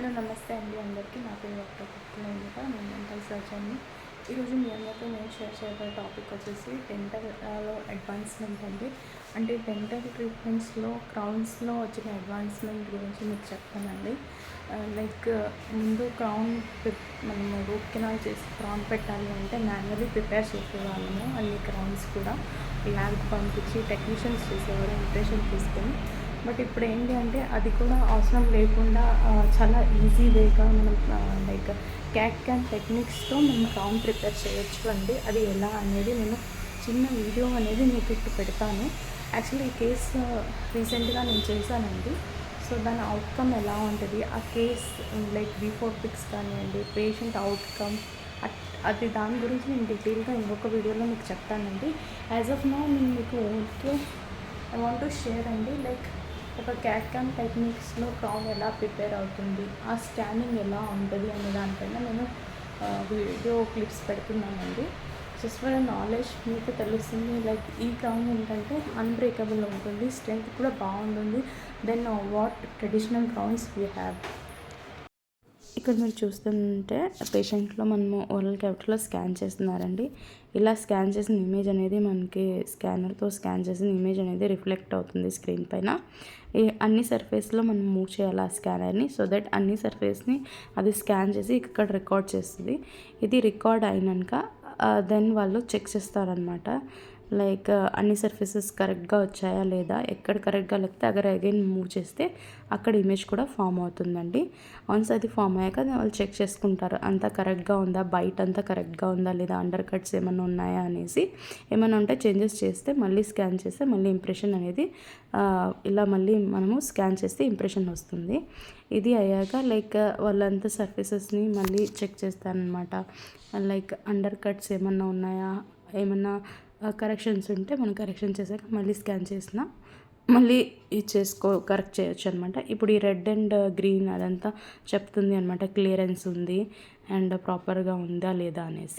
Hello నమస్తే అండి అందరికీ. నా పేరు డాక్టర్ కుట్టినందుక నేను డెంటల్ సర్జన్ని. ఈరోజు మీ అందరితో నేను షేర్ చేయబోయే టాపిక్ వచ్చేసి డెంటల్లో అడ్వాన్స్మెంట్ అండి. అంటే డెంటల్ ట్రీట్మెంట్స్లో క్రౌన్స్లో వచ్చిన అడ్వాన్స్మెంట్ గురించి మీకు చెప్తానండి. లైక్ ముందు క్రౌన్ మనము రూట్ కెనాల్ చేసి క్రౌన్ పెట్టాలి అంటే మాన్యువల్లీ ప్రిపేర్ చేసేవాళ్ళము. అన్ని క్రౌన్స్ కూడా ల్యాబ్కి పంపించి టెక్నీషియన్స్ చేసేవారు ఇంప్రెషన్ తీసుకొని. బట్ ఇప్పుడు ఏంటి అంటే అది కూడా అవసరం లేకుండా చాలా ఈజీ వేగా మనం లైక్ క్యాన్ టెక్నిక్స్తో మనం క్రౌన్ ప్రిపేర్ చేయొచ్చు అండి. అది ఎలా అనేది నేను చిన్న వీడియో అనేది మీకు ఇప్పుడు పెడతాను. యాక్చువల్లీ ఈ కేసు రీసెంట్గా నేను చేశానండి. సో దాని అవుట్కమ్ ఎలా ఉంటుంది, ఆ కేస్ లైక్ బిఫోర్ పిక్స్ కానివ్వండి, పేషెంట్ అవుట్కమ్ అది దాని గురించి నేను డీటెయిల్గా ఇంకొక వీడియోలో మీకు చెప్తానండి. యాజ్ ఆఫ్ నౌ నేను మీకు okay I want to share అండి. లైక్ ఒక క్యాన్ టెక్నిక్స్లో క్రౌన్ ఎలా ప్రిపేర్ అవుతుంది, ఆ స్కానింగ్ ఎలా ఉంటుంది అనే దానిపైన నేను వీడియో క్లిప్స్ పెడుతున్నానండి. జస్ట్ ఫర్ నాలెడ్జ్ మీకు తెలుస్తుంది. లైక్ ఈ క్రౌన్ ఏంటంటే అన్బ్రేకబుల్ ఉంటుంది, స్ట్రెంత్ కూడా బాగుంటుంది then what traditional crowns we have. ఇక్కడ మీరు చూస్తుంటే పేషెంట్లో మనము ఓరల్ క్యావిటీలో స్కాన్ చేస్తున్నారండి. ఇలా స్కాన్ చేసిన ఇమేజ్ అనేది మనకి స్కానర్తో స్కాన్ చేసిన ఇమేజ్ అనేది రిఫ్లెక్ట్ అవుతుంది స్క్రీన్ పైన. అన్ని సర్ఫేస్లో మనం మూవ్ చేయాలి ఆ స్కానర్ని, సో దట్ అన్ని సర్ఫేస్ని అది స్కాన్ చేసి ఇక్కడ రికార్డ్ చేస్తుంది. ఇది రికార్డ్ అయినాక దెన్ వాళ్ళు చెక్ చేస్తారనమాట. లైక్ అన్ని సర్ఫేసెస్ కరెక్ట్గా వచ్చాయా లేదా, ఎక్కడ కరెక్ట్గా లేకపోతే అక్కడ అగైన్ మూవ్ చేస్తే అక్కడ ఇమేజ్ కూడా ఫామ్ అవుతుందండి. వన్స్ అది ఫామ్ అయ్యాక వాళ్ళు చెక్ చేసుకుంటారు అంతా కరెక్ట్గా ఉందా, బయట అంతా కరెక్ట్గా ఉందా లేదా, అండర్ కట్స్ ఏమైనా ఉన్నాయా అనేసి. ఏమైనా ఉంటే చేంజెస్ చేస్తే మళ్ళీ స్కాన్ చేస్తే మళ్ళీ ఇంప్రెషన్ అనేది ఇలా మళ్ళీ మనము స్కాన్ చేస్తే ఇంప్రెషన్ వస్తుంది. ఇది అయ్యాక లైక్ వాళ్ళంతా సర్ఫేసెస్ని మళ్ళీ చెక్ చేస్తారనమాట. లైక్ అండర్ కట్స్ ఏమన్నా ఉన్నాయా, ఏమన్నా కరెక్షన్స్ ఉంటే మనం కరెక్షన్ చేసాక మళ్ళీ స్కాన్ చేసిన మళ్ళీ ఇది కరెక్ట్ చేయొచ్చు అనమాట. ఇప్పుడు ఈ రెడ్ అండ్ గ్రీన్ అదంతా చెప్తుంది అనమాట, క్లియరెన్స్ ఉంది అండ్ ప్రాపర్గా ఉందా లేదా అనేసి.